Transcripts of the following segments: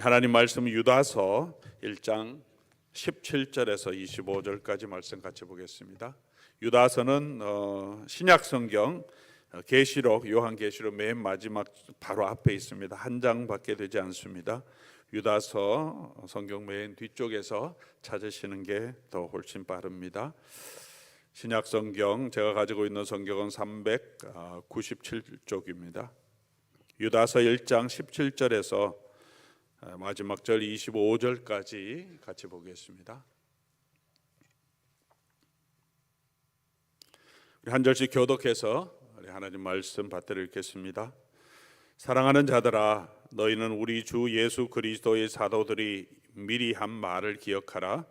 하나님 말씀 유다서 1장 17절에서 25절까지 말씀 같이 보겠습니다. 유다서는 신약 성경 계시록, 요한계시록 맨 마지막 바로 앞에 있습니다. 한 장밖에 되지 않습니다. 유다서 성경 맨 뒤쪽에서 찾으시는 게 더 훨씬 빠릅니다. 신약 성경 제가 가지고 있는 성경은 397쪽입니다. 유다서 1장 17절에서 마지막 절 25절까지 같이 보겠습니다. 우리 한 절씩 교독해서 우리 하나님 말씀 받들어 읽겠습니다. 사랑하는 자들아, 너희는 우리 주 예수 그리스도의 사도들이 미리 한 말을 기억하라.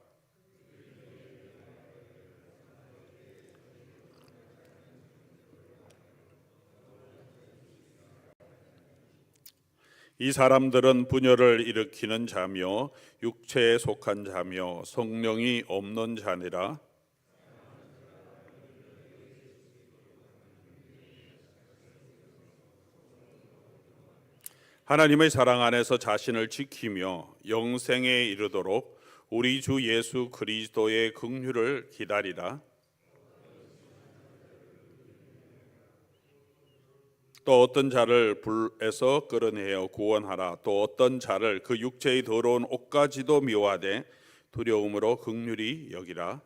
이 사람들은 분열을 일으키는 자며 육체에 속한 자며 성령이 없는 자니라. 하나님의 사랑 안에서 자신을 지키며 영생에 이르도록 우리 주 예수 그리스도의 긍휼을 기다리라. 또 어떤 자를 불에서 끌어내어 구원하라. 또 어떤 자를 그 육체의 더러운 옷까지도 미워하되 두려움으로 긍휼히 여기라.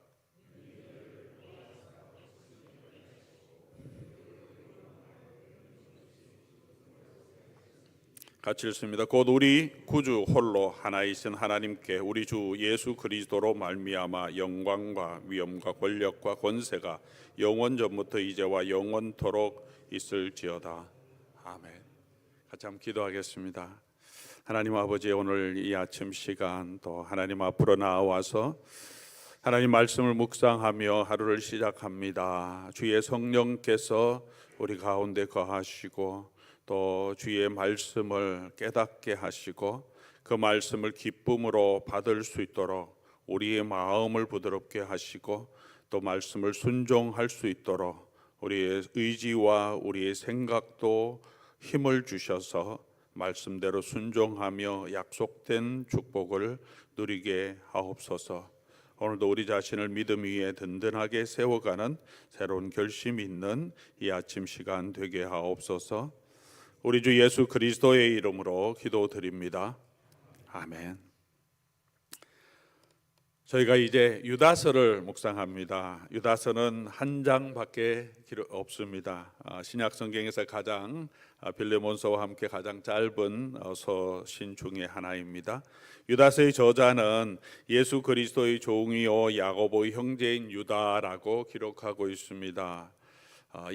같이 읽습니다. 곧 우리 구주 홀로 하나이신 하나님께 우리 주 예수 그리스도로 말미암아 영광과 위엄과 권력과 권세가 영원 전부터 이제와 영원토록 있을지어다. 아멘. 같이 한번 기도하겠습니다. 하나님 아버지, 오늘 이 아침 시간 또 하나님 앞으로 나와서 하나님 말씀을 묵상하며 하루를 시작합니다. 주의 성령께서 우리 가운데 거하시고 또 주의 말씀을 깨닫게 하시고 그 말씀을 기쁨으로 받을 수 있도록 우리의 마음을 부드럽게 하시고 또 말씀을 순종할 수 있도록 우리의 의지와 우리의 생각도 힘을 주셔서 말씀대로 순종하며 약속된 축복을 누리게 하옵소서. 오늘도 우리 자신을 믿음 위에 든든하게 세워가는 새로운 결심이 있는 이 아침 시간 되게 하옵소서. 우리 주 예수 그리스도의 이름으로 기도드립니다. 아멘. 저희가 이제 유다서를 묵상합니다. 유다서는 한 장밖에 없습니다. 신약 성경에서 가장 빌레몬서와 함께 가장 짧은 서신 중에 하나입니다. 유다서의 저자는 예수 그리스도의 종이요 야고보의 형제인 유다라고 기록하고 있습니다.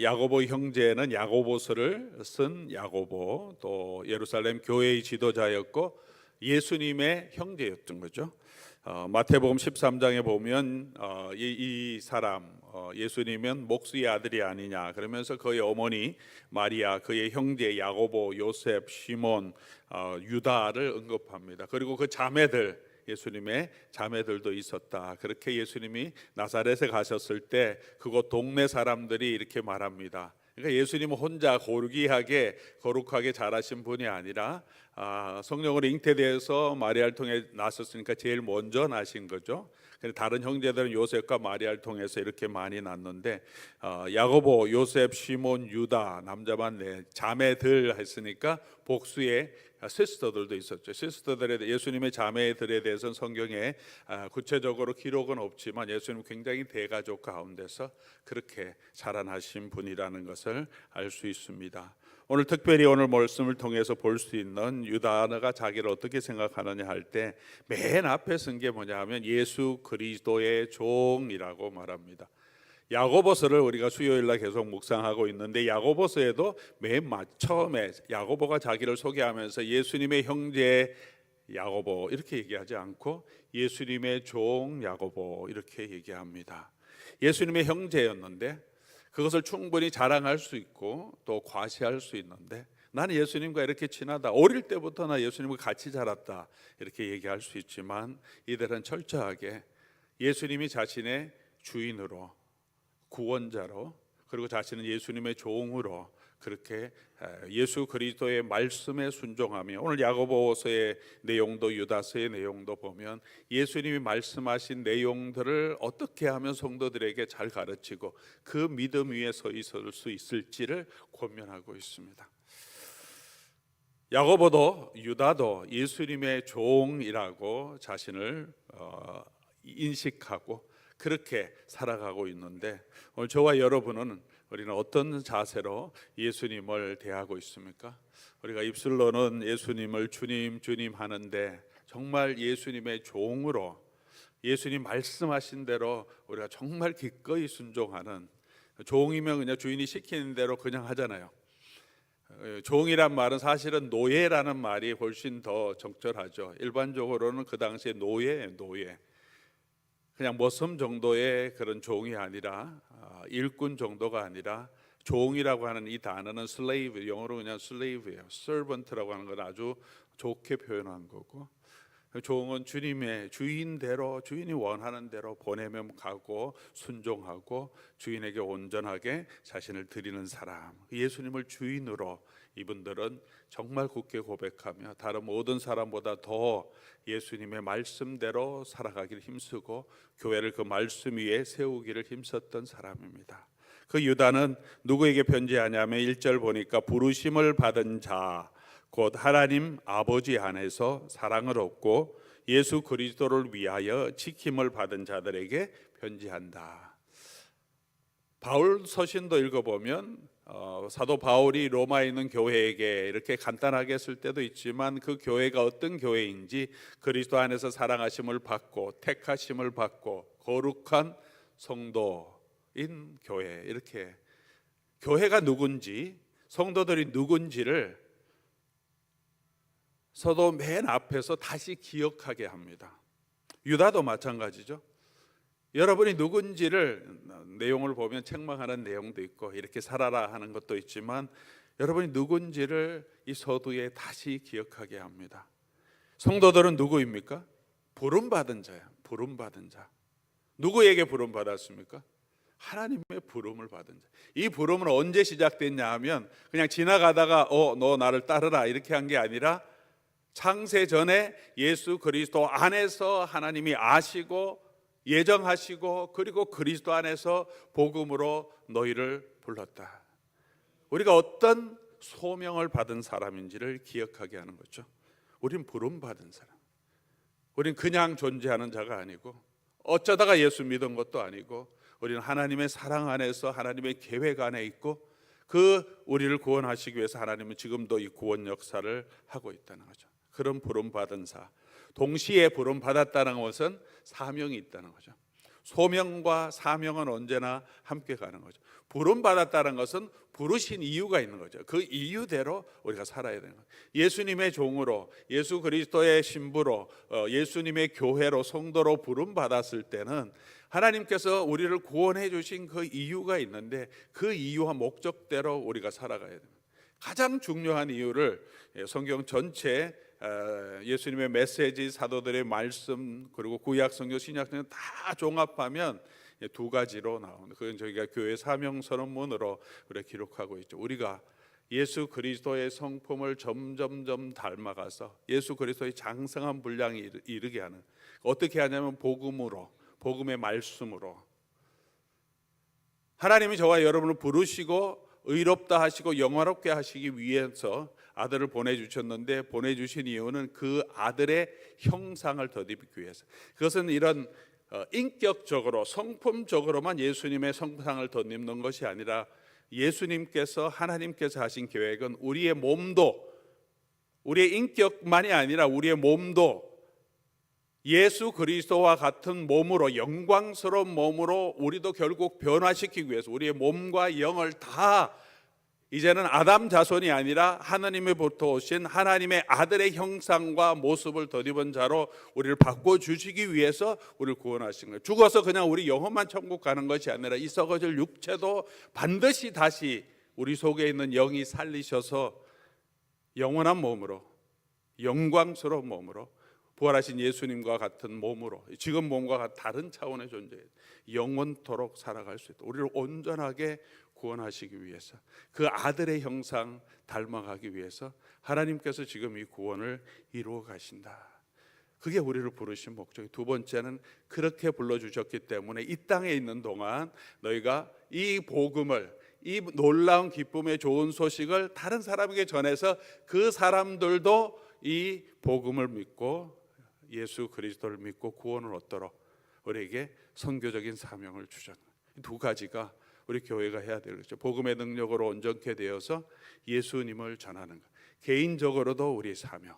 야고보 형제는 야고보서를 쓴 야고보, 또 예루살렘 교회의 지도자였고 예수님의 형제였던 거죠. 마태복음 13장에 보면 이 사람 예수님은 목수의 아들이 아니냐 그러면서 그의 어머니 마리아, 그의 형제 야고보, 요셉, 시몬, 유다를 언급합니다. 그리고 그 자매들, 예수님의 자매들도 있었다. 그렇게 예수님이 나사렛에 가셨을 때 그곳 동네 사람들이 이렇게 말합니다. 그러니까 예수님은 혼자 고르기하게 거룩하게 자라신 분이 아니라 성령으로 잉태되어서 마리아를 통해 나셨으니까 제일 먼저 나신 거죠. 다른 형제들은 요셉과 마리아를 통해서 이렇게 많이 낳는데 야고보, 요셉, 시몬, 유다 남자만 네 자매들 했으니까 복수의 시스터들도 있었죠. 시스터들에 예수님의 자매들에 대해서는 성경에 구체적으로 기록은 없지만 예수님 굉장히 대가족 가운데서 그렇게 자라나신 분이라는 것을 알 수 있습니다. 오늘 특별히 오늘 말씀을 통해서 볼 수 있는 유다가 자기를 어떻게 생각하느냐 할 때 맨 앞에 쓴 게 뭐냐 하면 예수 그리스도의 종이라고 말합니다. 야고보서를 우리가 수요일날 계속 묵상하고 있는데 야고보서에도 맨 처음에 야고보가 자기를 소개하면서 예수님의 형제 야고보 이렇게 얘기하지 않고 예수님의 종 야고보 이렇게 얘기합니다. 예수님의 형제였는데 그것을 충분히 자랑할 수 있고 또 과시할 수 있는데 나는 예수님과 이렇게 친하다, 어릴 때부터 나 예수님과 같이 자랐다 이렇게 얘기할 수 있지만 이들은 철저하게 예수님이 자신의 주인으로 구원자로 그리고 자신은 예수님의 종으로 그렇게 예수 그리스도의 말씀에 순종하며, 오늘 야고보서의 내용도 유다서의 내용도 보면 예수님이 말씀하신 내용들을 어떻게 하면 성도들에게 잘 가르치고 그 믿음 위에 서 있을 수 있을지를 권면하고 있습니다. 야고보도 유다도 예수님의 종이라고 자신을 인식하고 그렇게 살아가고 있는데, 오늘 저와 여러분은 우리는 어떤 자세로 예수님을 대하고 있습니까? 우리가 입술로는 예수님을 주님 주님 하는데 정말 예수님의 종으로 예수님 말씀하신 대로 우리가 정말 기꺼이 순종하는, 종이면 그냥 주인이 시키는 대로 그냥 하잖아요. 종이란 말은 사실은 노예라는 말이 훨씬 더 적절하죠. 일반적으로는 그 당시에 노예 그냥 머슴 정도의 그런 종이 아니라 일꾼 정도가 아니라 종이라고 하는 이 단어는 slave, 영어로 그냥 slave예요. servant라고 하는 건 아주 좋게 표현한 거고, 종은 주님의 주인대로, 주인이 원하는 대로 보내면 가고 순종하고 주인에게 온전하게 자신을 드리는 사람, 예수님을 주인으로 이분들은 정말 굳게 고백하며 다른 모든 사람보다 더 예수님의 말씀대로 살아가기를 힘쓰고 교회를 그 말씀 위에 세우기를 힘썼던 사람입니다. 그 유다는 누구에게 편지하냐면 1절 보니까 부르심을 받은 자 곧 하나님 아버지 안에서 사랑을 얻고 예수 그리스도를 위하여 지킴을 받은 자들에게 편지한다. 바울 서신도 읽어보면 사도 바울이 로마에 있는 교회에게 이렇게 간단하게 쓸 때도 있지만 그 교회가 어떤 교회인지, 그리스도 안에서 사랑하심을 받고 택하심을 받고 거룩한 성도인 교회, 이렇게 교회가 누군지 성도들이 누군지를 서도 맨 앞에서 다시 기억하게 합니다. 유다도 마찬가지죠. 여러분이 누군지를 내용을 보면 책망하는 내용도 있고 이렇게 살아라 하는 것도 있지만 여러분이 누군지를 이 서두에 다시 기억하게 합니다. 성도들은 누구입니까? 부름받은 자야. 부름받은 자. 누구에게 부름받았습니까? 하나님의 부름을 받은 자. 이 부름은 언제 시작됐냐 하면 그냥 지나가다가 너 나를 따르라 이렇게 한 게 아니라 창세 전에 예수 그리스도 안에서 하나님이 아시고 예정하시고 그리고 그리스도 안에서 복음으로 너희를 불렀다. 우리가 어떤 소명을 받은 사람인지를 기억하게 하는 거죠. 우린 부름받은 사람. 우린 그냥 존재하는 자가 아니고 어쩌다가 예수 믿은 것도 아니고 우리는 하나님의 사랑 안에서 하나님의 계획 안에 있고 그 우리를 구원하시기 위해서 하나님은 지금도 이 구원 역사를 하고 있다는 거죠. 그런 부름받은 자. 동시에 부름받았다는 것은 사명이 있다는 거죠. 소명과 사명은 언제나 함께 가는 거죠. 부름받았다는 것은 부르신 이유가 있는 거죠. 그 이유대로 우리가 살아야 되는 거죠. 예수님의 종으로, 예수 그리스도의 신부로, 예수님의 교회로, 성도로 부름받았을 때는 하나님께서 우리를 구원해 주신 그 이유가 있는데 그 이유와 목적대로 우리가 살아가야 됩니다. 가장 중요한 이유를 성경 전체 예수님의 메시지, 사도들의 말씀, 그리고 구약 성경, 신약 성경 다 종합하면 두 가지로 나오는, 그건 저희가 교회 사명 선언문으로 우리가 기록하고 있죠. 우리가 예수 그리스도의 성품을 점점점 닮아가서 예수 그리스도의 장성한 분량에 이르게 하는, 어떻게 하냐면 복음으로, 복음의 말씀으로. 하나님이 저와 여러분을 부르시고 의롭다 하시고 영화롭게 하시기 위해서 아들을 보내주셨는데, 보내주신 이유는 그 아들의 형상을 덧입기 위해서. 그것은 이런 인격적으로 성품적으로만 예수님의 성상을 덧입는 것이 아니라 예수님께서, 하나님께서 하신 계획은 우리의 몸도, 우리의 인격만이 아니라 우리의 몸도 예수 그리스도와 같은 몸으로, 영광스러운 몸으로 우리도 결국 변화시키기 위해서 우리의 몸과 영을 다 이제는 아담 자손이 아니라 하나님의부터 오신 하나님의 아들의 형상과 모습을 덧입은 자로 우리를 바꿔주시기 위해서 우리를 구원하신 거예요. 죽어서 그냥 우리 영혼만 천국 가는 것이 아니라 이 썩어질 육체도 반드시 다시 우리 속에 있는 영이 살리셔서 영원한 몸으로, 영광스러운 몸으로, 부활하신 예수님과 같은 몸으로, 지금 몸과 다른 차원의 존재, 영원토록 살아갈 수 있다. 우리를 온전하게 구원하시기 위해서, 그 아들의 형상 닮아가기 위해서 하나님께서 지금 이 구원을 이루어 가신다. 그게 우리를 부르신 목적이. 두 번째는 그렇게 불러주셨기 때문에 이 땅에 있는 동안 너희가 이 복음을, 이 놀라운 기쁨의 좋은 소식을 다른 사람에게 전해서 그 사람들도 이 복음을 믿고 예수 그리스도를 믿고 구원을 얻도록 우리에게 선교적인 사명을 주셨다. 두 가지가 우리 교회가 해야 될 것이죠. 복음의 능력으로 온전케 되어서 예수님을 전하는 것. 개인적으로도 우리 사명,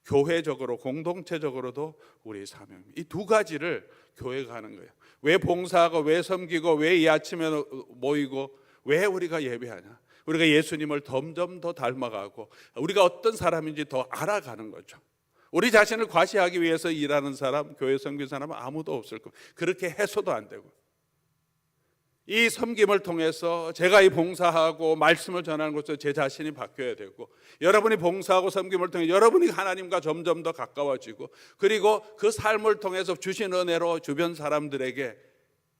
교회적으로 공동체적으로도 우리 사명. 이 두 가지를 교회가 하는 거예요. 왜 봉사하고 왜 섬기고 왜 이 아침에 모이고 왜 우리가 예배하냐? 우리가 예수님을 점점 더 닮아가고 우리가 어떤 사람인지 더 알아가는 거죠. 우리 자신을 과시하기 위해서 일하는 사람, 교회 섬기는 사람은 아무도 없을 겁니다. 그렇게 해서도 안 되고, 이 섬김을 통해서 제가 이 봉사하고 말씀을 전하는 것으로 제 자신이 바뀌어야 되고, 여러분이 봉사하고 섬김을 통해 여러분이 하나님과 점점 더 가까워지고, 그리고 그 삶을 통해서 주신 은혜로 주변 사람들에게,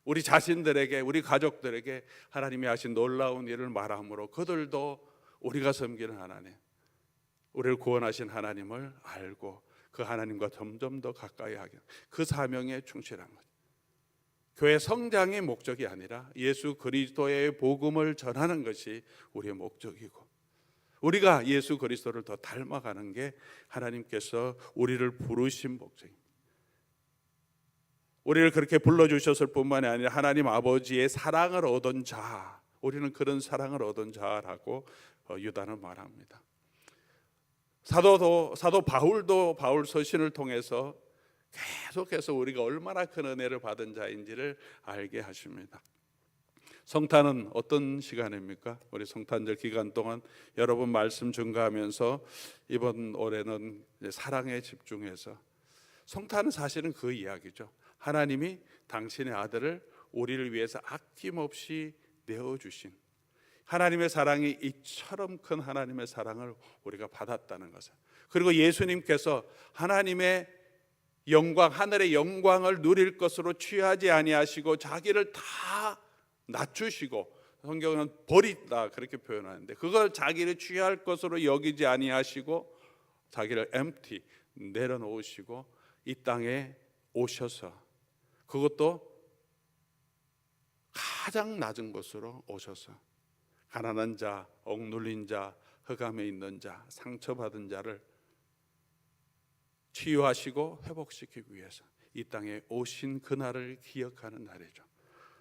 우리 자신들에게, 우리 가족들에게 하나님이 하신 놀라운 일을 말함으로 그들도 우리가 섬기는 하나님, 우리를 구원하신 하나님을 알고 그 하나님과 점점 더 가까이 하게, 그 사명에 충실한 거죠. 교회 성장의 목적이 아니라 예수 그리스도의 복음을 전하는 것이 우리의 목적이고, 우리가 예수 그리스도를 더 닮아가는 게 하나님께서 우리를 부르신 목적입니다. 우리를 그렇게 불러주셨을 뿐만이 아니라 하나님 아버지의 사랑을 얻은 자, 우리는 그런 사랑을 얻은 자라고 유다는 말합니다. 사도 바울도 바울 서신을 통해서 계속해서 우리가 얼마나 큰 은혜를 받은 자인지를 알게 하십니다. 성탄은 어떤 시간입니까? 우리 성탄절 기간 동안 여러분 말씀 증거하면서 이번 올해는 사랑에 집중해서, 성탄은 사실은 그 이야기죠. 하나님이 당신의 아들을 우리를 위해서 아낌없이 내어주신 하나님의 사랑이 이처럼 큰 하나님의 사랑을 우리가 받았다는 것을, 그리고 예수님께서 하나님의 영광, 하늘의 영광을 누릴 것으로 취하지 아니하시고 자기를 다 낮추시고, 성경은 버리다 그렇게 표현하는데, 그걸 자기를 취할 것으로 여기지 아니하시고 자기를 empty 내려놓으시고 이 땅에 오셔서, 그것도 가장 낮은 곳으로 오셔서 가난한 자, 억눌린 자, 흑암에 있는 자, 상처받은 자를 치유하시고 회복시키기 위해서 이 땅에 오신 그날을 기억하는 날이죠.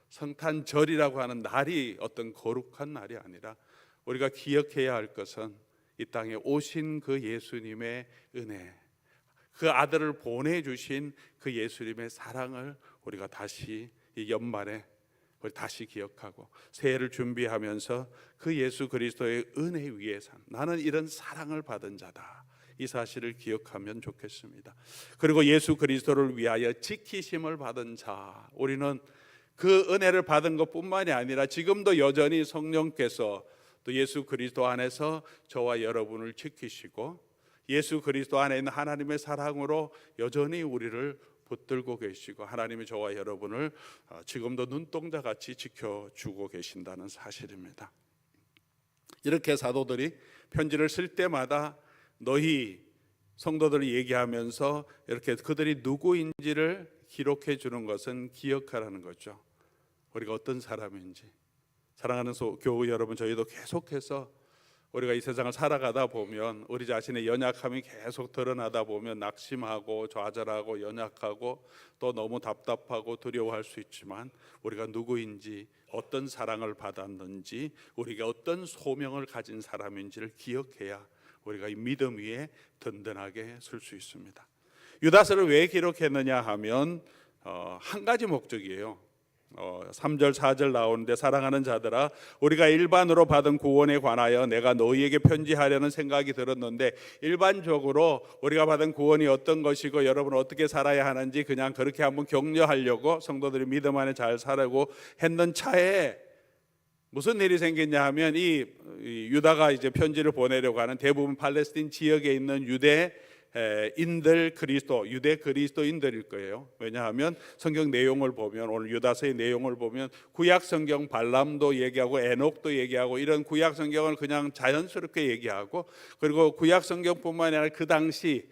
성탄절이라고 하는 날이 어떤 거룩한 날이 아니라 우리가 기억해야 할 것은 이 땅에 오신 그 예수님의 은혜, 그 아들을 보내주신 그 예수님의 사랑을 우리가 다시 이 연말에 우리 다시 기억하고 새해를 준비하면서 그 예수 그리스도의 은혜 위에 산, 나는 이런 사랑을 받은 자다, 이 사실을 기억하면 좋겠습니다. 그리고 예수 그리스도를 위하여 지키심을 받은 자, 우리는 그 은혜를 받은 것뿐만이 아니라 지금도 여전히 성령께서 또 예수 그리스도 안에서 저와 여러분을 지키시고 예수 그리스도 안에 있는 하나님의 사랑으로 여전히 우리를 붙들고 계시고, 하나님이 저와 여러분을 지금도 눈동자같이 지켜주고 계신다는 사실입니다. 이렇게 사도들이 편지를 쓸 때마다 너희 성도들을 얘기하면서 이렇게 그들이 누구인지를 기록해 주는 것은 기억하라는 거죠. 우리가 어떤 사람인지. 사랑하는 교우 여러분, 저희도 계속해서 우리가 이 세상을 살아가다 보면 우리 자신의 연약함이 계속 드러나다 보면 낙심하고 좌절하고 연약하고 또 너무 답답하고 두려워할 수 있지만, 우리가 누구인지, 어떤 사랑을 받았는지, 우리가 어떤 소명을 가진 사람인지를 기억해야 우리가 이 믿음 위에 든든하게 설 수 있습니다. 유다서를 왜 기록했느냐 하면 한 가지 목적이에요. 3절 4절 나오는데, 사랑하는 자들아, 우리가 일반으로 받은 구원에 관하여 내가 너희에게 편지하려는 생각이 들었는데, 일반적으로 우리가 받은 구원이 어떤 것이고 여러분은 어떻게 살아야 하는지 그냥 그렇게 한번 격려하려고 성도들이 믿음 안에 잘 살라고 했는 차에 무슨 일이 생겼냐 하면, 이 유다가 이제 편지를 보내려고 하는 대부분 팔레스틴 지역에 있는 유대 인들 그리스도, 유대 그리스도인들일 거예요. 왜냐하면 성경 내용을 보면, 오늘 유다서의 내용을 보면 구약 성경 발람도 얘기하고 에녹도 얘기하고 이런 구약 성경을 그냥 자연스럽게 얘기하고, 그리고 구약 성경뿐만 아니라 그 당시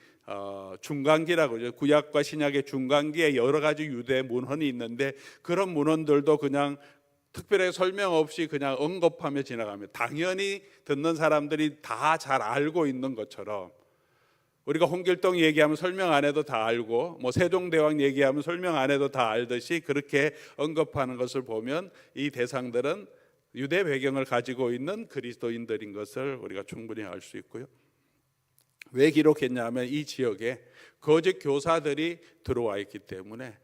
중간기라고 하죠. 구약과 신약의 중간기에 여러 가지 유대 문헌이 있는데 그런 문헌들도 그냥 특별하게 설명 없이 그냥 언급하며 지나가면 당연히 듣는 사람들이 다 잘 알고 있는 것처럼, 우리가 홍길동 얘기하면 설명 안 해도 다 알고 뭐 세종대왕 얘기하면 설명 안 해도 다 알듯이 그렇게 언급하는 것을 보면 이 대상들은 유대 배경을 가지고 있는 그리스도인들인 것을 우리가 충분히 알 수 있고요. 왜 기록했냐면 이 지역에 거짓 교사들이 들어와 있기 때문에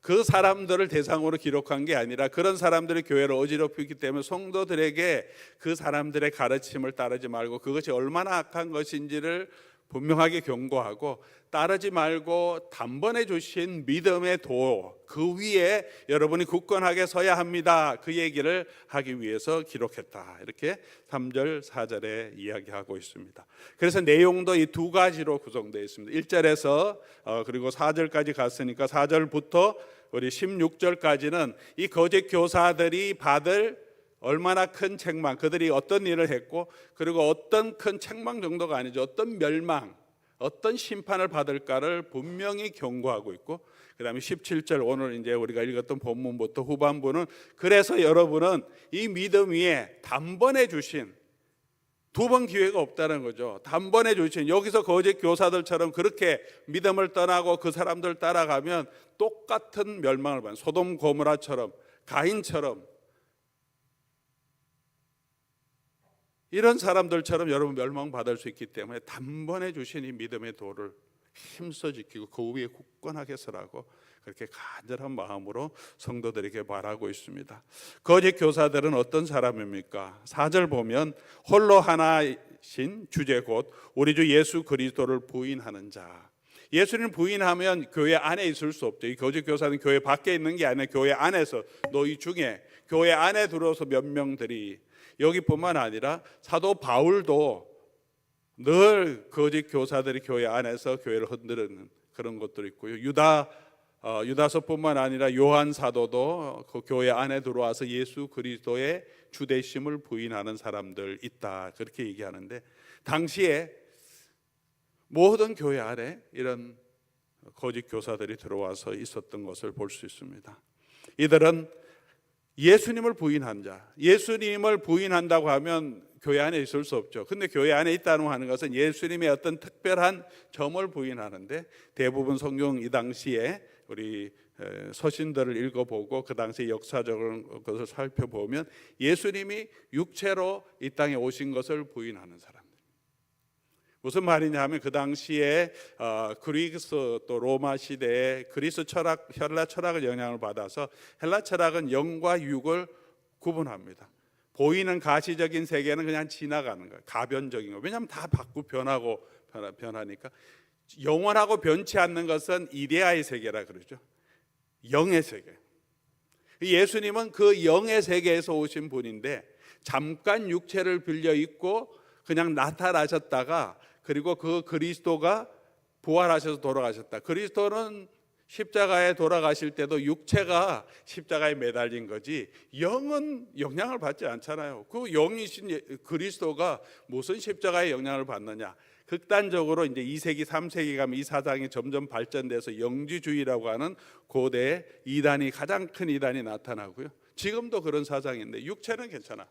그 사람들을 대상으로 기록한 게 아니라 그런 사람들이 교회를 어지럽히기 때문에 성도들에게 그 사람들의 가르침을 따르지 말고 그것이 얼마나 악한 것인지를 분명하게 경고하고, 따르지 말고 단번에 주신 믿음의 도, 그 위에 여러분이 굳건하게 서야 합니다, 그 얘기를 하기 위해서 기록했다. 이렇게 3절 4절에 이야기하고 있습니다. 그래서 내용도 이 두 가지로 구성되어 있습니다. 1절에서 그리고 4절까지 갔으니까 4절부터 우리 16절까지는 이 거짓 교사들이 받을 얼마나 큰 책망, 그들이 어떤 일을 했고, 그리고 어떤 큰 책망 정도가 아니죠, 어떤 멸망, 어떤 심판을 받을까를 분명히 경고하고 있고, 그 다음에 17절, 오늘 이제 우리가 읽었던 본문부터 후반부는 그래서 여러분은 이 믿음 위에 단번에 주신, 두 번 기회가 없다는 거죠. 단번에 주신, 여기서 거짓 교사들처럼 그렇게 믿음을 떠나고 그 사람들 따라가면 똑같은 멸망을 받는, 소돔 고모라처럼, 가인처럼 이런 사람들처럼 여러분 멸망받을 수 있기 때문에 단번에 주신 이 믿음의 도를 힘써 지키고 그 위에 굳건하게 서라고 그렇게 간절한 마음으로 성도들에게 말하고 있습니다. 거짓 교사들은 어떤 사람입니까? 4절 보면 홀로 하나신 주제 곧 우리 주 예수 그리스도를 부인하는 자. 예수님을 부인하면 교회 안에 있을 수 없죠. 이 거짓 교사는 교회 밖에 있는 게 아니라 교회 안에서, 너희 중에 교회 안에 들어서 몇 명들이, 여기뿐만 아니라 사도 바울도 늘 거짓 교사들이 교회 안에서 교회를 흔드는 그런 것들이 있고요. 유다서뿐만 아니라 요한 사도도 그 교회 안에 들어와서 예수 그리스도의 주되심을 부인하는 사람들 있다, 그렇게 얘기하는데, 당시에 모든 교회 안에 이런 거짓 교사들이 들어와서 있었던 것을 볼 수 있습니다. 이들은 예수님을 부인한 자, 예수님을 부인한다고 하면 교회 안에 있을 수 없죠. 근데 교회 안에 있다고 하는 것은 예수님의 어떤 특별한 점을 부인하는데, 대부분 성경 이 당시에 우리 서신들을 읽어보고 그 당시 역사적인 것을 살펴보면 예수님이 육체로 이 땅에 오신 것을 부인하는 사람들. 무슨 말이냐 하면 그 당시에 그리스 또 로마 시대에 그리스 철학, 헬라 철학의 영향을 받아서 헬라 철학은 영과 육을 구분합니다. 보이는 가시적인 세계는 그냥 지나가는 거예요. 가변적인 거. 왜냐하면 다 바꾸고 변하니까. 영원하고 변치 않는 것은 이데아의 세계라 그러죠. 영의 세계. 예수님은 그 영의 세계에서 오신 분인데 잠깐 육체를 빌려 입고 그냥 나타나셨다가, 그리고 그 그리스도가 부활하셔서 돌아가셨다. 그리스도는 십자가에 돌아가실 때도 육체가 십자가에 매달린 거지 영은 영향을 받지 않잖아요. 그 영이신 그리스도가 무슨 십자가의 영향을 받느냐. 극단적으로 이제 2세기 3세기 가면 이 사상이 점점 발전돼서 영지주의라고 하는 고대 이단이, 가장 큰 이단이 나타나고요. 지금도 그런 사상인데 육체는 괜찮아.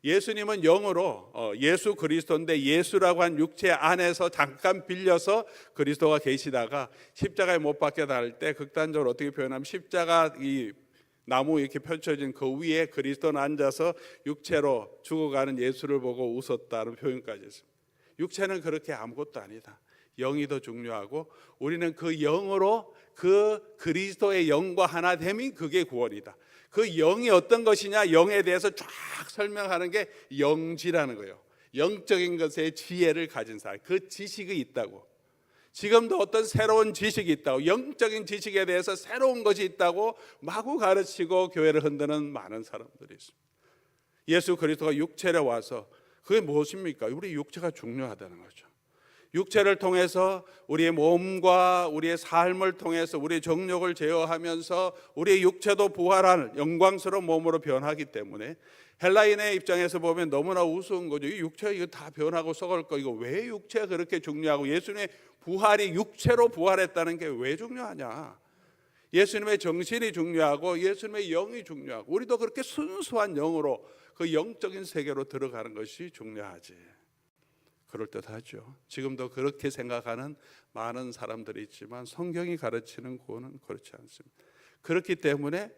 예수님은 영으로 예수 그리스도인데 예수라고 한 육체 안에서 잠깐 빌려서 그리스도가 계시다가 십자가에 못 박혀 달릴 때 극단적으로 어떻게 표현하면 십자가 이 나무 이렇게 펼쳐진 그 위에 그리스도는 앉아서 육체로 죽어가는 예수를 보고 웃었다는 표현까지 했습니다. 육체는 그렇게 아무것도 아니다. 영이 더 중요하고 우리는 그 영으로 그 그리스도의 영과 하나됨이 그게 구원이다. 그 영이 어떤 것이냐, 영에 대해서 쫙 설명하는 게 영지라는 거예요. 영적인 것에 지혜를 가진 사람, 그 지식이 있다고. 지금도 어떤 새로운 지식이 있다고, 영적인 지식에 대해서 새로운 것이 있다고 마구 가르치고 교회를 흔드는 많은 사람들이 있습니다. 예수 그리스도가 육체로 와서 그게 무엇입니까? 우리 육체가 중요하다는 거죠. 육체를 통해서 우리의 몸과 우리의 삶을 통해서 우리의 정욕을 제어하면서 우리의 육체도 부활한 영광스러운 몸으로 변하기 때문에 헬라인의 입장에서 보면 너무나 우스운 거죠. 이 육체가 이거 다 변하고 썩을 거, 이거 왜 육체가 그렇게 중요하고, 예수님의 부활이 육체로 부활했다는 게 왜 중요하냐. 예수님의 정신이 중요하고 예수님의 영이 중요하고, 우리도 그렇게 순수한 영으로 그 영적인 세계로 들어가는 것이 중요하지. 그럴듯하죠. 지금도 그렇게 생각하는 많은 사람들이 있지만 성경이 가르치는 구원은 그렇지 않습니다. 그렇기 때문에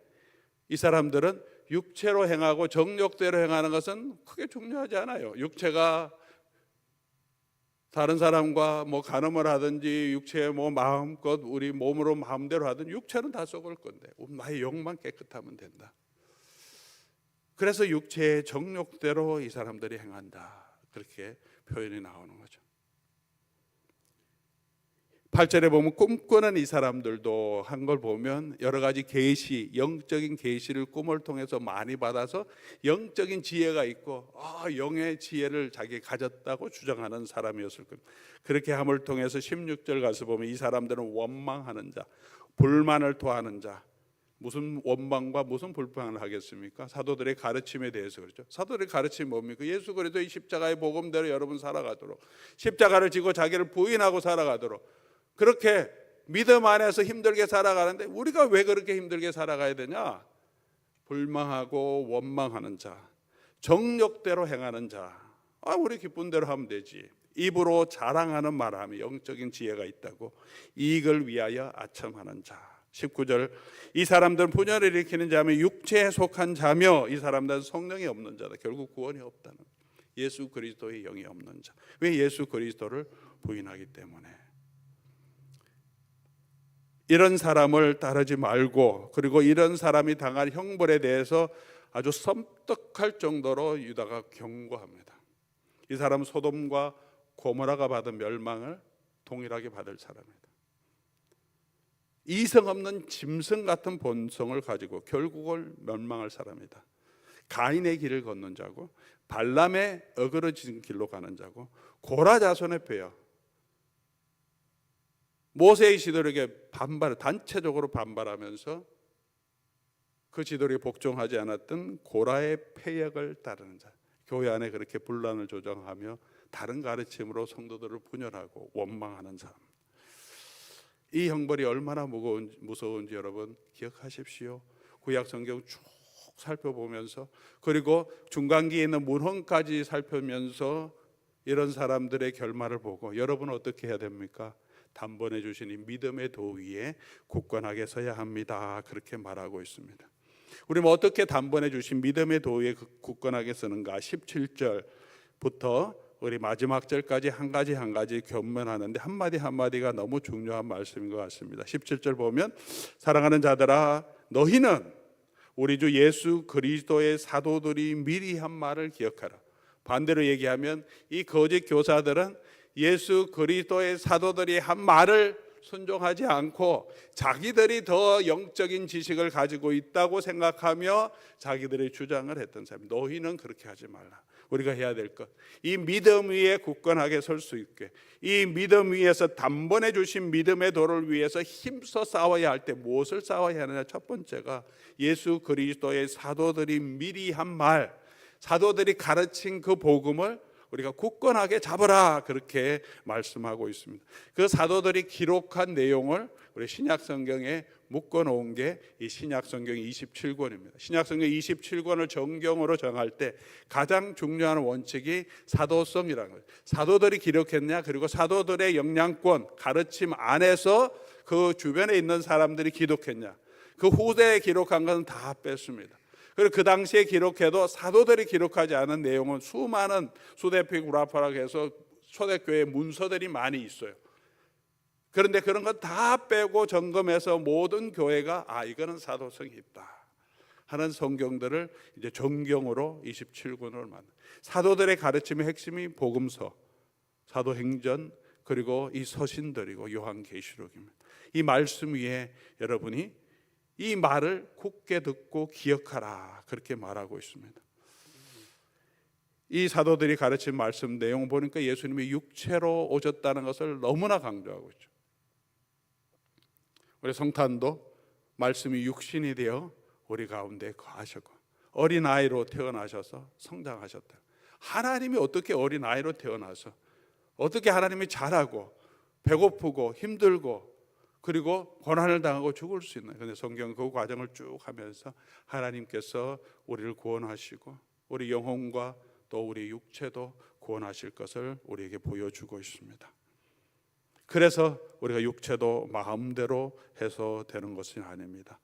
이 사람들은 육체로 행하고 정욕대로 행하는 것은 크게 중요하지 않아요. 육체가 다른 사람과 간음을 하든지 육체의 마음껏 우리 몸으로 마음대로 하든 육체는 다 썩을 건데 나의 영만 깨끗하면 된다. 그래서 육체의 정욕대로 이 사람들이 행한다, 그렇게 표현이 나오는 거죠. 8절에 보면 꿈꾸는 이 사람들도 한 걸 보면 여러 가지 계시, 영적인 계시를 꿈을 통해서 많이 받아서 영적인 지혜가 있고 영의 지혜를 자기 가졌다고 주장하는 사람이었을 겁니다. 그렇게 함을 통해서 16절 가서 보면 이 사람들은 원망하는 자, 불만을 토하는 자. 무슨 원망과 무슨 불평을 하겠습니까? 사도들의 가르침에 대해서 그렇죠. 사도들의 가르침이 뭡니까? 예수 그리스도의 십자가의 복음대로 여러분 살아가도록, 십자가를 지고 자기를 부인하고 살아가도록, 그렇게 믿음 안에서 힘들게 살아가는데 우리가 왜 그렇게 힘들게 살아가야 되냐? 불망하고 원망하는 자, 정욕대로 행하는 자, 우리 기쁜 대로 하면 되지. 입으로 자랑하는 말함이 영적인 지혜가 있다고 이익을 위하여 아첨하는 자. 19절, 이 사람들은 분열을 일으키는 자며 육체에 속한 자며 이 사람들은 성령이 없는 자다. 결국 구원이 없다는, 예수 그리스도의 영이 없는 자. 왜? 예수 그리스도를 부인하기 때문에. 이런 사람을 따르지 말고, 그리고 이런 사람이 당할 형벌에 대해서 아주 섬뜩할 정도로 유다가 경고합니다. 이 사람은 소돔과 고모라가 받은 멸망을 동일하게 받을 사람입니다. 이성 없는 짐승 같은 본성을 가지고 결국을 멸망할 사람이다. 가인의 길을 걷는 자고 발람의 어그러진 길로 가는 자고 고라 자손의 배야. 모세의 지도력에 단체적으로 반발하면서 그 지도력에 복종하지 않았던 고라의 패역을 따르는 자. 교회 안에 그렇게 분란을 조장하며 다른 가르침으로 성도들을 분열하고 원망하는 사람. 이 형벌이 얼마나 무서운지 여러분 기억하십시오. 구약 성경 쭉 살펴보면서, 그리고 중간기에 있는 문헌까지 살펴면서 이런 사람들의 결말을 보고 여러분은 어떻게 해야 됩니까? 단번에 주신 이 믿음의 도 위에 굳건하게 서야 합니다. 그렇게 말하고 있습니다. 우리 어떻게 단번에 주신 믿음의 도 위에 굳건하게 서는가? 17절부터 우리 마지막 절까지 한 가지 한 가지 견면하는데 한마디 한마디가 너무 중요한 말씀인 것 같습니다. 17절 보면, 사랑하는 자들아 너희는 우리 주 예수 그리스도의 사도들이 미리 한 말을 기억하라. 반대로 얘기하면 이 거짓 교사들은 예수 그리스도의 사도들이 한 말을 순종하지 않고 자기들이 더 영적인 지식을 가지고 있다고 생각하며 자기들의 주장을 했던 사람. 너희는 그렇게 하지 말라. 우리가 해야 될 것, 이 믿음 위에 굳건하게 설 수 있게, 이 믿음 위에서 단번에 주신 믿음의 도를 위해서 힘써 싸워야 할 때 무엇을 싸워야 하느냐? 첫 번째가 예수 그리스도의 사도들이 미리 한 말, 사도들이 가르친 그 복음을 우리가 굳건하게 잡으라, 그렇게 말씀하고 있습니다. 그 사도들이 기록한 내용을 우리 신약 성경에 묶어놓은 게 이 신약 성경 27권입니다. 신약 성경 27권을 정경으로 정할 때 가장 중요한 원칙이 사도성이라는 거예요. 사도들이 기록했냐, 그리고 사도들의 영향권, 가르침 안에서 그 주변에 있는 사람들이 기록했냐. 그 후대에 기록한 것은 다 뺐습니다. 그리고 그 당시에 기록해도 사도들이 기록하지 않은 내용은 수많은 수대피 구라파라고 해서 초대교회 문서들이 많이 있어요. 그런데 그런 건 다 빼고 점검해서 모든 교회가 이거는 사도성이 있다 하는 성경들을 이제 정경으로 27권을 만든, 사도들의 가르침의 핵심이 복음서, 사도행전, 그리고 이 서신들이고 요한계시록입니다. 이 말씀 위에 여러분이 이 말을 굳게 듣고 기억하라, 그렇게 말하고 있습니다. 이 사도들이 가르친 말씀 내용 보니까 예수님이 육체로 오셨다는 것을 너무나 강조하고 있죠. 우리 성탄도 말씀이 육신이 되어 우리 가운데 거하셨고 어린아이로 태어나셔서 성장하셨다. 하나님이 어떻게 어린아이로 태어나서 어떻게 하나님이 자라고 배고프고 힘들고 그리고 고난을 당하고 죽을 수 있나요? 그런데 성경 그 과정을 쭉 하면서 하나님께서 우리를 구원하시고 우리 영혼과 또 우리 육체도 구원하실 것을 우리에게 보여주고 있습니다. 그래서 우리가 육체도 마음대로 해서 되는 것이 아닙니다.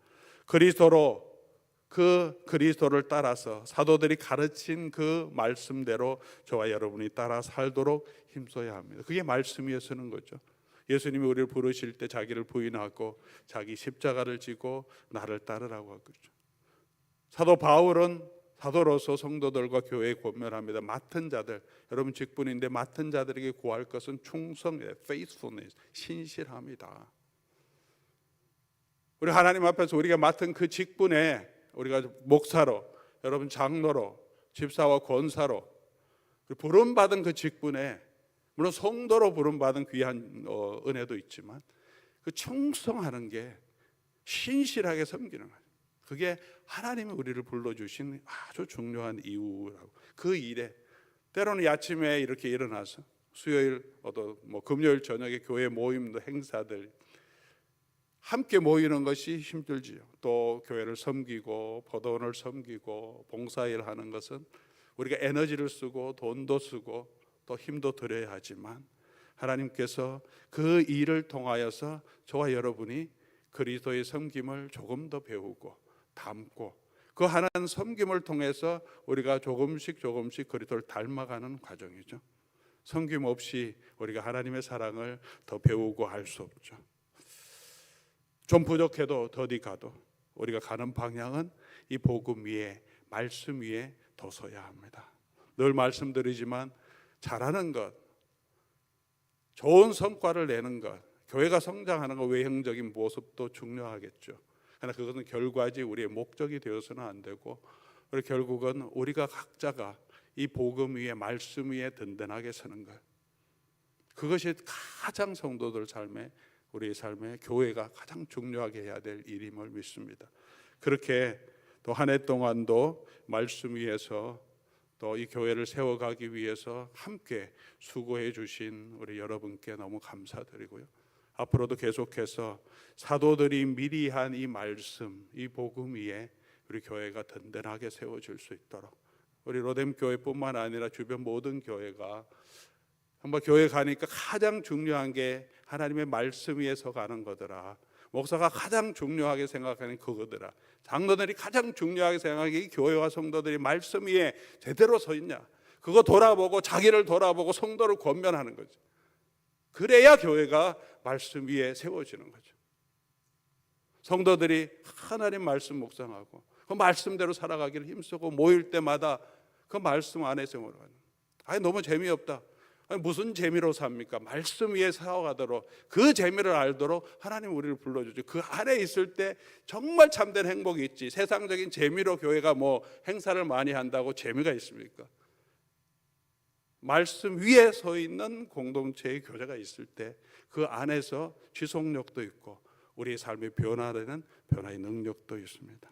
그리스도를 따라서 사도들이 가르친 그 말씀대로 저와 여러분이 따라 살도록 힘써야 합니다. 그게 말씀 위에 서는 거죠. 예수님이 우리를 부르실 때 자기를 부인하고 자기 십자가를 지고 나를 따르라고 하고 있죠. 사도 바울은 사도로서 성도들과 교회에 권면합니다. 맡은 자들, 여러분 직분인데 맡은 자들에게 구할 것은 충성이에요. faithfulness, 신실함이다. 우리 하나님 앞에서 우리가 맡은 그 직분에 우리가 목사로, 여러분 장로로, 집사와 권사로 부름받은 그 직분에 물론 성도로 부름받은 귀한 은혜도 있지만 그 충성하는 게 신실하게 섬기는 거예요. 그게 하나님이 우리를 불러주신 아주 중요한 이유라고. 그 일에 때로는 아침에 이렇게 일어나서 수요일 금요일 저녁에 교회 모임도 행사들 함께 모이는 것이 힘들지요. 또 교회를 섬기고 포도원을 섬기고 봉사일 하는 것은 우리가 에너지를 쓰고 돈도 쓰고 또 힘도 들여야 하지만 하나님께서 그 일을 통하여서 저와 여러분이 그리스도의 섬김을 조금 더 배우고 담고 그 하나님 섬김을 통해서 우리가 조금씩 그리스도를 닮아가는 과정이죠. 섬김 없이 우리가 하나님의 사랑을 더 배우고 알 수 없죠. 좀 부족해도 더디 가도 우리가 가는 방향은 이 복음 위에 말씀 위에 더 서야 합니다. 늘 말씀드리지만 잘하는 것, 좋은 성과를 내는 것, 교회가 성장하는 것 외형적인 모습도 중요하겠죠. 그러나 그것은 결과지 우리의 목적이 되어서는 안 되고 결국은 우리가 각자가 이 복음 위에 말씀 위에 든든하게 서는 것, 그것이 가장 성도들 삶에 우리의 삶에 교회가 가장 중요하게 해야 될 일임을 믿습니다. 그렇게 또 한 해 동안도 말씀 위에서 또 이 교회를 세워가기 위해서 함께 수고해 주신 우리 여러분께 너무 감사드리고요. 앞으로도 계속해서 사도들이 미리 한 이 말씀, 이 복음 위에 우리 교회가 든든하게 세워질 수 있도록 우리 로뎀교회뿐만 아니라 주변 모든 교회가 한번 교회 가니까 가장 중요한 게 하나님의 말씀 위에서 가는 거더라. 목사가 가장 중요하게 생각하는 그거더라. 장로들이 가장 중요하게 생각하는 이 교회와 성도들이 말씀 위에 제대로 서 있냐. 그거 돌아보고 자기를 돌아보고 성도를 권면하는 거죠. 그래야 교회가 말씀 위에 세워지는 거죠. 성도들이 하나님 말씀 묵상하고 그 말씀대로 살아가기를 힘쓰고 모일 때마다 그 말씀 안에 생활하는. 너무 재미없다. 무슨 재미로 삽니까? 말씀 위에 살아가도록 그 재미를 알도록 하나님 우리를 불러주죠. 그 안에 있을 때 정말 참된 행복이 있지. 세상적인 재미로 교회가 행사를 많이 한다고 재미가 있습니까? 말씀 위에 서 있는 공동체의 교제가 있을 때 그 안에서 지속력도 있고 우리의 삶이 변화되는 변화의 능력도 있습니다.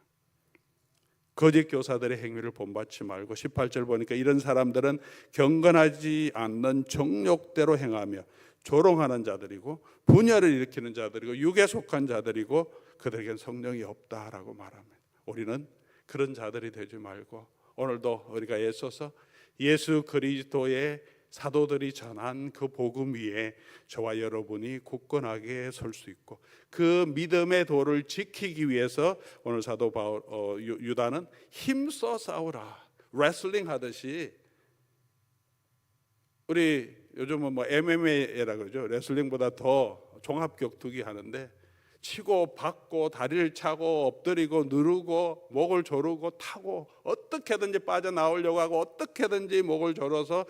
거짓 교사들의 행위를 본받지 말고 18절 보니까 이런 사람들은 경건하지 않는 정욕대로 행하며 조롱하는 자들이고 분열을 일으키는 자들이고 육에 속한 자들이고 그들에겐 성령이 없다라고 말합니다. 우리는 그런 자들이 되지 말고 오늘도 우리가 애써서 예수 그리스도의 사도들이 전한 그 복음 위에 저와 여러분이 굳건하게 설 수 있고 그 믿음의 도를 지키기 위해서 오늘 사도 유다는 힘써 싸우라, 레슬링 하듯이. 우리 요즘은 MMA라 그러죠. 레슬링보다 더 종합격투기 하는데 치고 받고 다리를 차고 엎드리고 누르고 목을 조르고 타고 어떻게든지 빠져나오려고 하고 어떻게든지 목을 조르서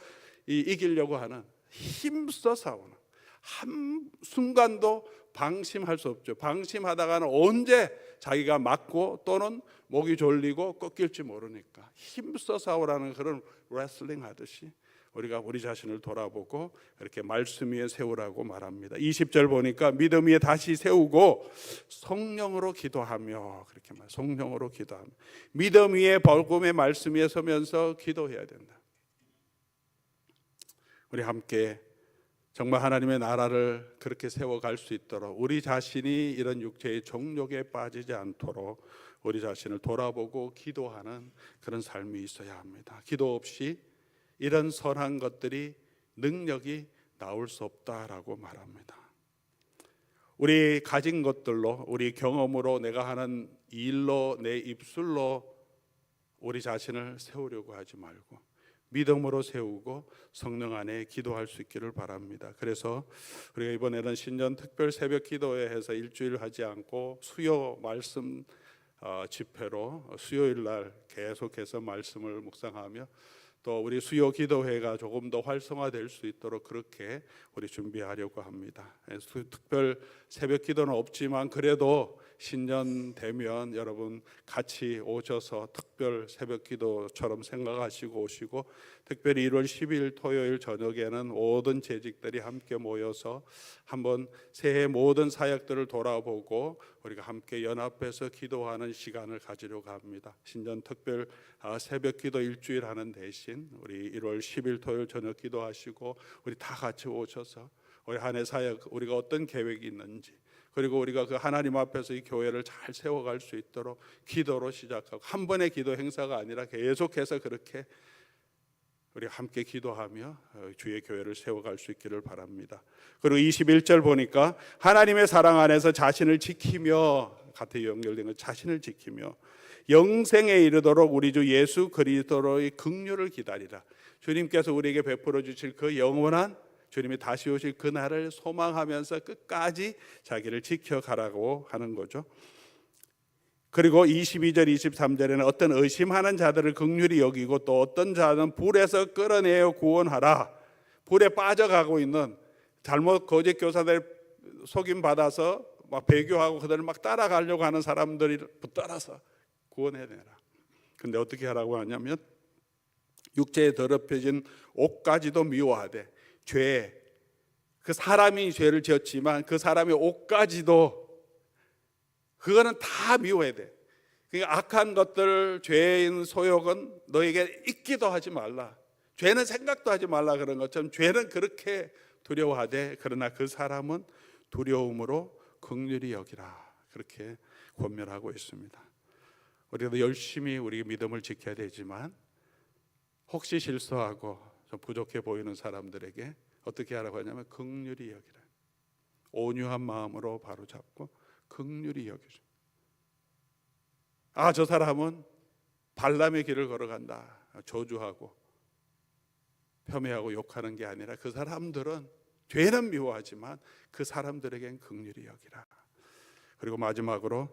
이기려고 하는 힘써 싸우는, 한 순간도 방심할 수 없죠. 방심하다가는 언제 자기가 맞고 또는 목이 졸리고 꺾일지 모르니까 힘써 싸우라는 그런 레슬링 하듯이 우리가 우리 자신을 돌아보고 이렇게 말씀 위에 세우라고 말합니다. 20절 보니까 믿음 위에 다시 세우고 성령으로 기도하며, 그렇게 말. 성령으로 기도하며 믿음 위에 복음의 말씀 위에 서면서 기도해야 된다. 우리 함께 정말 하나님의 나라를 그렇게 세워갈 수 있도록 우리 자신이 이런 육체의 정욕에 빠지지 않도록 우리 자신을 돌아보고 기도하는 그런 삶이 있어야 합니다. 기도 없이 이런 선한 것들이 능력이 나올 수 없다라고 말합니다. 우리 가진 것들로, 우리 경험으로, 내가 하는 일로, 내 입술로 우리 자신을 세우려고 하지 말고 믿음으로 세우고 성령 안에 기도할 수 있기를 바랍니다. 그래서 우리가 이번에는 신년 특별 새벽 기도회 해서 일주일 하지 않고 수요 말씀 집회로 수요일 날 계속해서 말씀을 묵상하며 또 우리 수요 기도회가 조금 더 활성화될 수 있도록 그렇게 우리 준비하려고 합니다. 특별 새벽 기도는 없지만 그래도 신년 되면 여러분 같이 오셔서 특별 새벽 기도처럼 생각하시고 오시고, 특별히 1월 10일 토요일 저녁에는 모든 재직들이 함께 모여서 한번 새해 모든 사역들을 돌아보고 우리가 함께 연합해서 기도하는 시간을 가지려고 합니다. 신년 특별 새벽 기도 일주일 하는 대신 우리 1월 10일 토요일 저녁 기도하시고 우리 다 같이 오셔서 우리 한 해 사역 우리가 어떤 계획이 있는지, 그리고 우리가 그 하나님 앞에서 이 교회를 잘 세워갈 수 있도록 기도로 시작하고, 한 번의 기도 행사가 아니라 계속해서 그렇게 우리 함께 기도하며 주의 교회를 세워갈 수 있기를 바랍니다. 그리고 21절 보니까 하나님의 사랑 안에서 자신을 지키며, 같이 연결된 것, 자신을 지키며 영생에 이르도록 우리 주 예수 그리스도의 긍휼을 기다리라. 주님께서 우리에게 베풀어 주실 그 영원한 주님이 다시 오실 그날을 소망하면서 끝까지 자기를 지켜가라고 하는 거죠. 그리고 22절 23절에는 어떤 의심하는 자들을 긍휼히 여기고 또 어떤 자는 불에서 끌어내어 구원하라. 불에 빠져가고 있는 잘못 거짓 교사들 속임 받아서 막 배교하고 그들을 막 따라가려고 하는 사람들을 붙들어서 구원해내라. 근데 어떻게 하라고 하냐면 육체에 더럽혀진 옷까지도 미워하되, 죄, 그 사람이 죄를 지었지만 그 사람의 옷까지도 그거는 다 미워해야 돼. 그러니까 악한 것들, 죄인 소욕은 너에게 있기도 하지 말라. 죄는 생각도 하지 말라 그런 것처럼 죄는 그렇게 두려워하되 그러나 그 사람은 두려움으로 긍휼히 여기라. 그렇게 권면하고 있습니다. 우리도 열심히 우리 믿음을 지켜야 되지만 혹시 실수하고 좀 부족해 보이는 사람들에게 어떻게 하라고 하냐면 긍휼히 여기라. 온유한 마음으로 바로잡고 긍휼히 여기죠. 저 사람은 발람의 길을 걸어간다. 저주하고 폄훼하고 욕하는 게 아니라 그 사람들은 죄는 미워하지만 그 사람들에겐 긍휼히 여기라. 그리고 마지막으로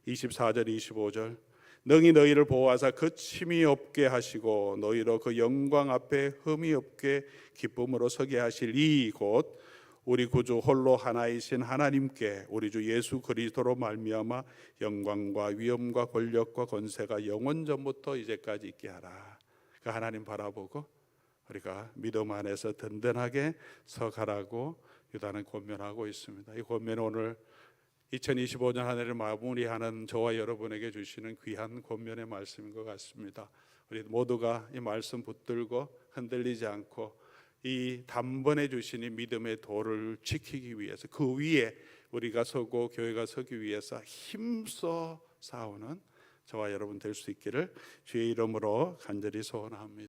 24절 25절 능히 너희를 보호하사 그 침이 없게 하시고 너희로 그 영광 앞에 흠이 없게 기쁨으로 서게 하실 이 곧 우리 구주 홀로 하나이신 하나님께 우리 주 예수 그리스도로 말미암아 영광과 위엄과 권력과 권세가 영원 전부터 이제까지 있게 하라. 그 하나님 바라보고 우리가 믿음 안에서 든든하게 서가라고 유다는 권면하고 있습니다. 이 권면은 오늘 2025년 한 해를 마무리하는 저와 여러분에게 주시는 귀한 권면의 말씀인 것 같습니다. 우리 모두가 이 말씀 붙들고 흔들리지 않고 이 단번에 주신 이 믿음의 도를 지키기 위해서, 그 위에 우리가 서고 교회가 서기 위해서 힘써 싸우는 저와 여러분 될 수 있기를 주의 이름으로 간절히 소원합니다.